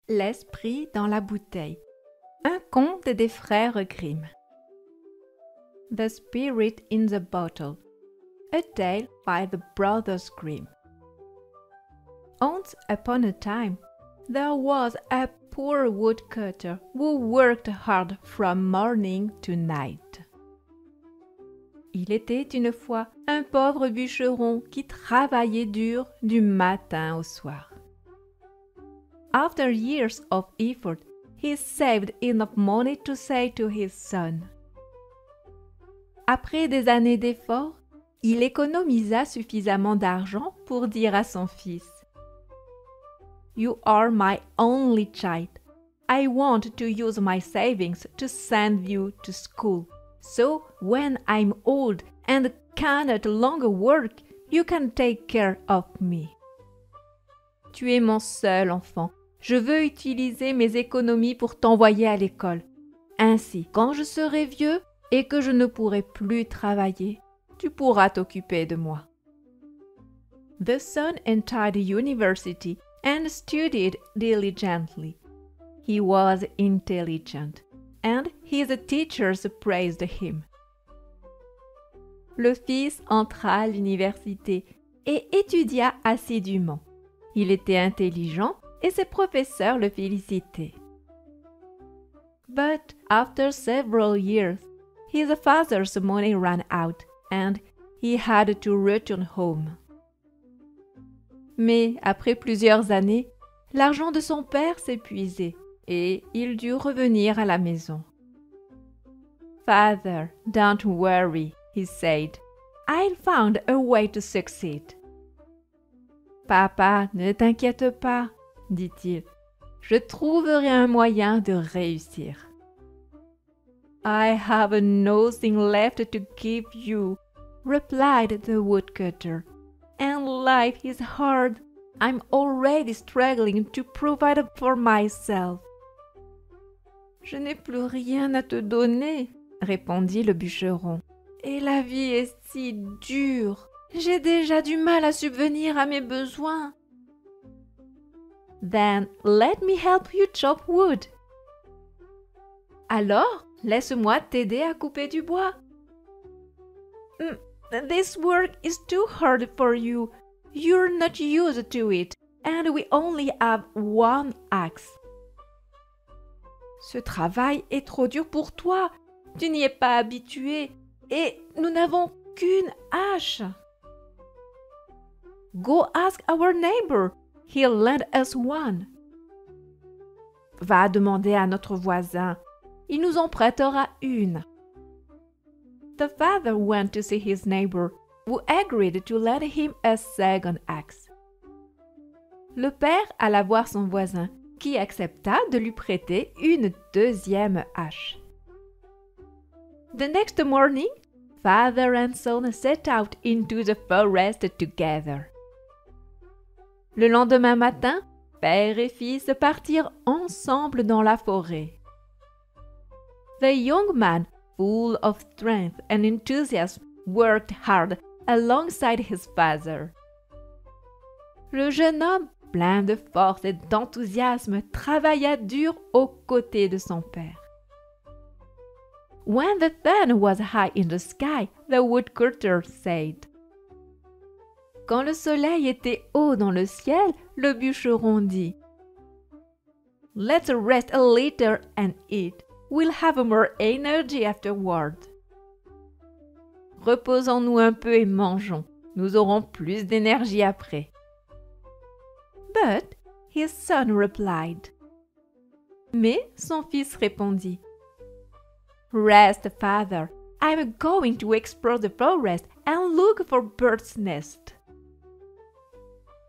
L'esprit dans la bouteille. Un conte des frères Grimm. The Spirit in the Bottle. A tale by the brothers Grimm. Once upon a time, there was a poor woodcutter who worked hard from morning to night. Il était une fois un pauvre bûcheron qui travaillait dur du matin au soir. After years of effort, he saved enough money to say to his son. Après des années d'efforts, il économisa suffisamment d'argent pour dire à son fils: You are my only child. I want to use my savings to send you to school. So when I'm old and cannot longer work, you can take care of me. Tu es mon seul enfant. Je veux utiliser mes économies pour t'envoyer à l'école. Ainsi, quand je serai vieux et que je ne pourrai plus travailler, tu pourras t'occuper de moi. The son entered university and studied diligently. He was intelligent, and his teachers praised him. Le fils entra à l'université et étudia assidûment. Il était intelligent et ses professeurs le félicitaient. But after several years, his father's money ran out and he had to return home. Mais après plusieurs années, l'argent de son père s'épuisait et il dut revenir à la maison. Father, don't worry, he said. I'll find a way to succeed. Papa, ne t'inquiète pas, dit-il. Je trouverai un moyen de réussir. I have nothing left to give you, replied the woodcutter. And life is hard. I'm already struggling to provide for myself. Je n'ai plus rien à te donner, répondit le bûcheron. Et la vie est si dure. J'ai déjà du mal à subvenir à mes besoins. Then let me help you chop wood. Alors, laisse-moi t'aider à couper du bois. This work is too hard for you. You're not used to it, and we only have one axe. Ce travail est trop dur pour toi. Tu n'y es pas habitué, et nous n'avons qu'une hache. Go ask our neighbor. He'll lend us one. Va demander à notre voisin. Il nous en prêtera une. The father went to see his neighbor, who agreed to lend him a second axe. Le père alla voir son voisin, qui accepta de lui prêter une deuxième hache. The next morning, father and son set out into the forest together. Le lendemain matin, père et fils partirent ensemble dans la forêt. The young man, full of strength and enthusiasm, worked hard alongside his father. Le jeune homme, plein de force et d'enthousiasme, travailla dur aux côtés de son père. When the sun was high in the sky, the woodcutter said. Quand le soleil était haut dans le ciel, le bûcheron dit: Let's rest a little and eat. We'll have more energy afterward. Reposons-nous un peu et mangeons. Nous aurons plus d'énergie après. But his son replied. Mais son fils répondit: Rest, father. I'm going to explore the forest and look for birds' nests.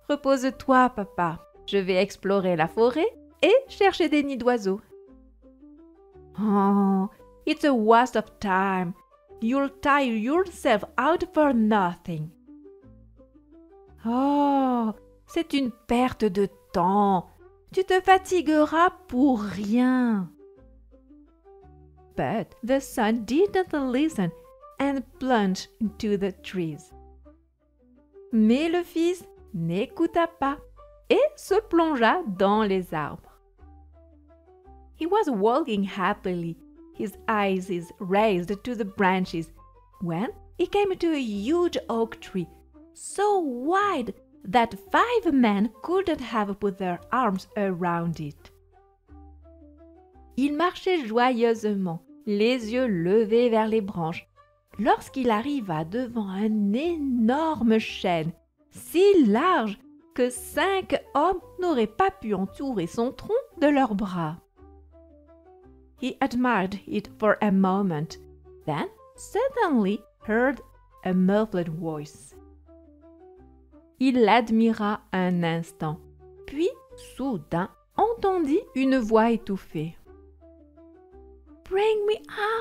Repose-toi, papa. Je vais explorer la forêt et chercher des nids d'oiseaux. Oh, it's a waste of time. You'll tire yourself out for nothing. Oh, c'est une perte de temps. Tu te fatigueras pour rien. But the son didn't listen and plunged into the trees. Mais le fils n'écouta pas et se plongea dans les arbres. He was walking happily, his eyes raised to the branches, when he came to a huge oak tree, so wide that 5 men couldn't have put their arms around it. Il marchait joyeusement, les yeux levés vers les branches, lorsqu'il arriva devant un énorme chêne, si large que 5 hommes n'auraient pas pu entourer son tronc de leurs bras. He admired it for a moment, then suddenly heard a muffled voice. Il l'admira un instant, puis soudain entendit une voix étouffée. « Bring me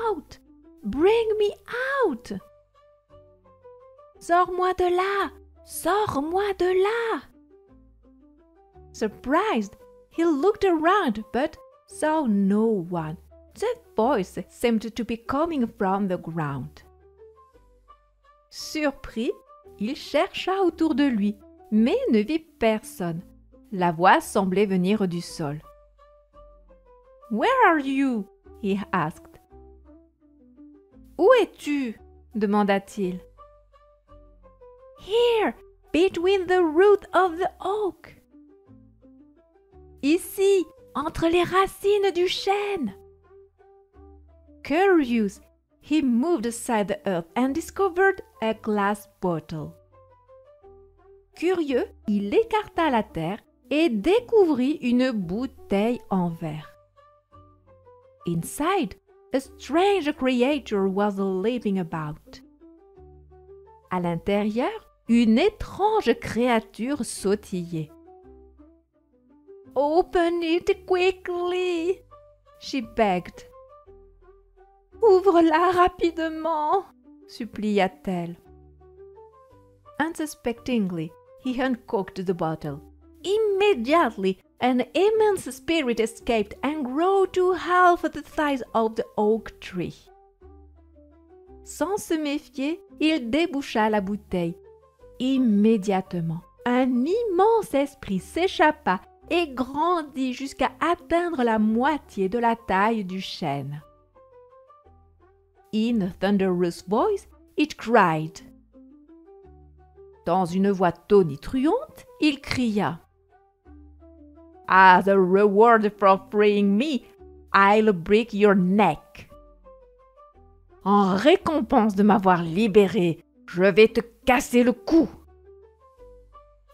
out! Bring me out! »« Sors-moi de là! Sors-moi de là! » Surprised, he looked around but saw no one. The voice seemed to be coming from the ground. Surpris, il chercha autour de lui, mais ne vit personne. La voix semblait venir du sol. « Where are you? » he asked. « Où es-tu? » demanda-t-il. « Here, between the root of the oak. »« Ici, entre les racines du chêne. » Curious, he moved aside the earth and discovered a glass bottle. Curieux, il écarta la terre et découvrit une bouteille en verre. Inside, a strange creature was leaping about. À l'intérieur, une étrange créature sautillait. « Open it quickly! » she begged. « Ouvre-la rapidement! » supplia-t-elle. Unsuspectingly, he uncorked the bottle. Immediately, an immense spirit escaped and grew to half the size of the oak tree. Sans se méfier, il déboucha la bouteille. Immédiatement, un immense esprit s'échappa et grandit jusqu'à atteindre la moitié de la taille du chêne. In a thunderous voice, it cried. Dans une voix tonitruante, il cria. As a reward for freeing me, I'll break your neck. En récompense de m'avoir libéré, je vais te casser le cou.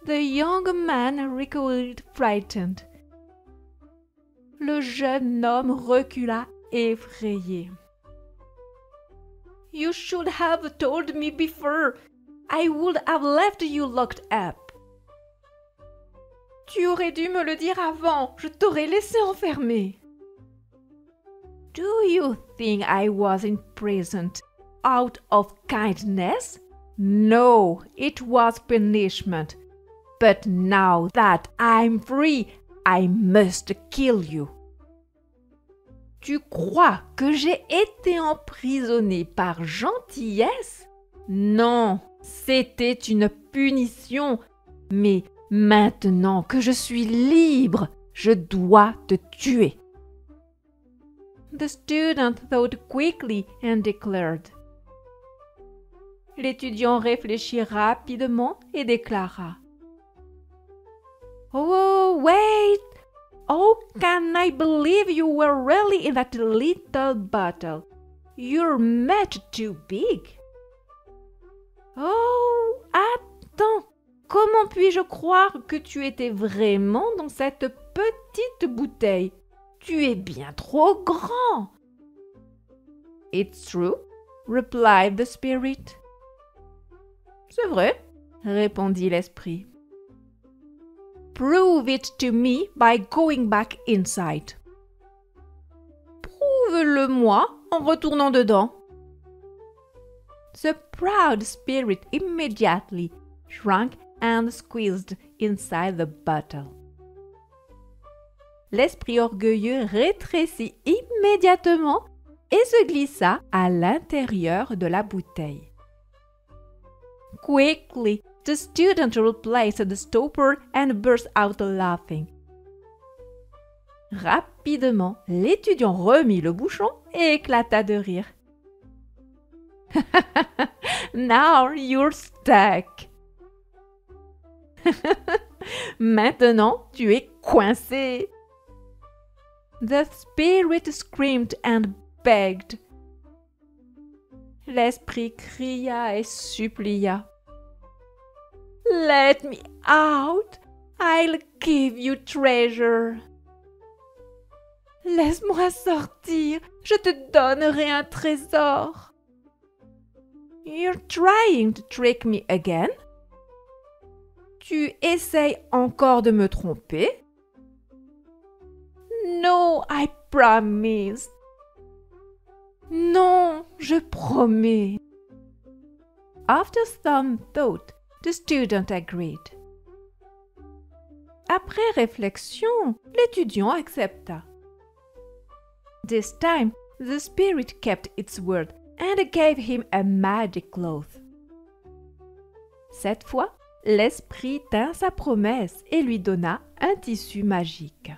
The young man recoiled frightened. Le jeune homme recula effrayé. You should have told me before. I would have left you locked up. Tu aurais dû me le dire avant. Je t'aurais laissé enfermé. Do you think I was imprisoned out of kindness? No, it was punishment. But now that I'm free, I must kill you. Tu crois que j'ai été emprisonné par gentillesse? Non, c'était une punition. Mais maintenant que je suis libre, je dois te tuer. The student thought quickly and declared. L'étudiant réfléchit rapidement et déclara. Oh, wait! Oh, can I believe you were really in that little bottle? You're much too big. Oh, attends! Comment puis-je croire que tu étais vraiment dans cette petite bouteille? Tu es bien trop grand. It's true, replied the spirit. C'est vrai, répondit l'esprit. Prove it to me by going back inside. Prouve-le-moi en retournant dedans. The proud spirit immediately shrank and squeezed inside the bottle. L'esprit orgueilleux rétrécit immédiatement et se glissa à l'intérieur de la bouteille. Quickly, the student replaced the stopper and burst out laughing. Rapidement, l'étudiant remit le bouchon et éclata de rire. Now you're stuck. Maintenant, tu es coincé. The spirit screamed and begged. L'esprit cria et supplia. Let me out. I'll give you treasure. Laisse-moi sortir, je te donnerai un trésor. You're trying to trick me again? Tu essayes encore de me tromper? No, I promise. Non, je promets. After some thought, the student agreed. Après réflexion, l'étudiant accepta. This time, the spirit kept its word and gave him a magic cloth. Cette fois, l'esprit tint sa promesse et lui donna un tissu magique.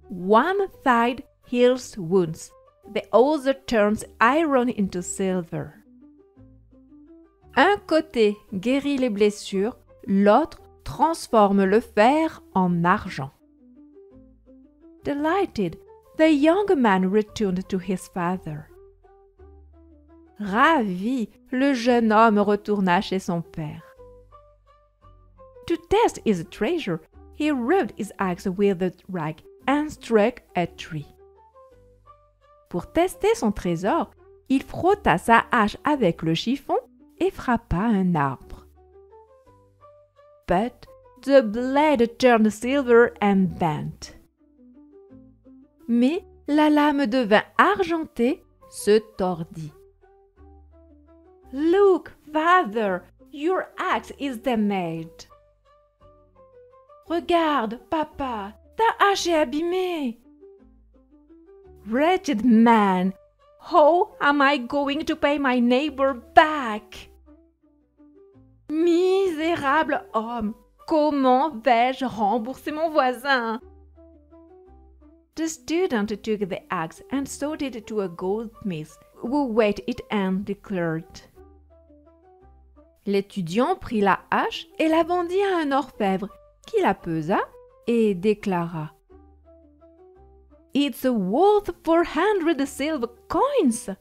One side heals wounds, the other turns iron into silver. Un côté guérit les blessures, l'autre transforme le fer en argent. Delighted, the young man returned to his father. Ravi, le jeune homme retourna chez son père. To test his treasure, he rubbed his axe with a rag and struck a tree. Pour tester son trésor, il frotta sa hache avec le chiffon et frappa un arbre. But the blade turned silver and bent. Mais la lame devint argentée, se tordit. Look, father, your axe is damaged. Regarde, papa, ta hache est abîmée. Wretched man, how am I going to pay my neighbor back? Misérable homme, comment vais-je rembourser mon voisin? The student took the axe and sold it to a goldsmith who weighed it and declared. L'étudiant prit la hache et la vendit à un orfèvre qui la pesa et déclara. It's worth 400 silver coins.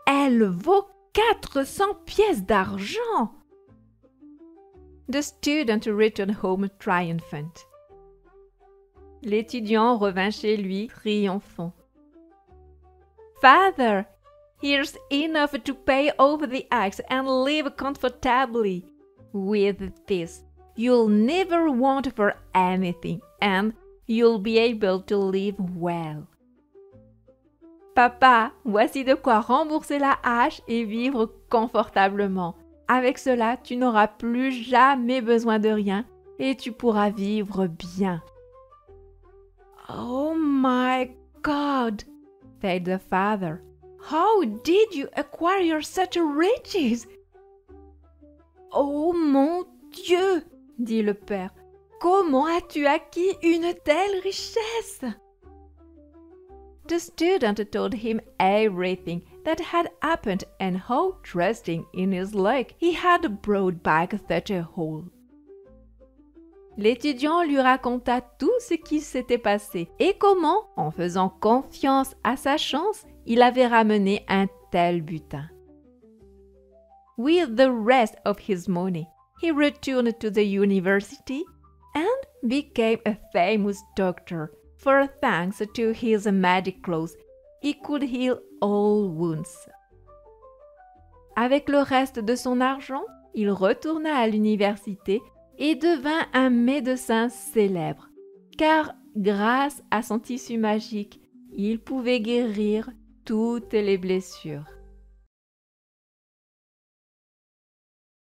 Elle vaut 400 pièces d'argent. The student returned home triumphant. L'étudiant revint chez lui triomphant. Father, here's enough to pay off the axe and live comfortably. With this, you'll never want for anything and you'll be able to live well. Papa, voici de quoi rembourser la hache et vivre confortablement. Avec cela, tu n'auras plus jamais besoin de rien et tu pourras vivre bien. Oh my God, said the father. How did you acquire such riches? Oh mon Dieu, dit le père. Comment as-tu acquis une telle richesse? The student told him everything that had happened and how, trusting in his luck, he had brought back such a haul. L'étudiant lui raconta tout ce qui s'était passé et comment, en faisant confiance à sa chance, il avait ramené un tel butin. With the rest of his money, he returned to the university and became a famous doctor, for thanks to his magic cloth, he could heal all wounds. Avec le reste de son argent, il retourna à l'université et devint un médecin célèbre, car grâce à son tissu magique, il pouvait guérir toutes les blessures.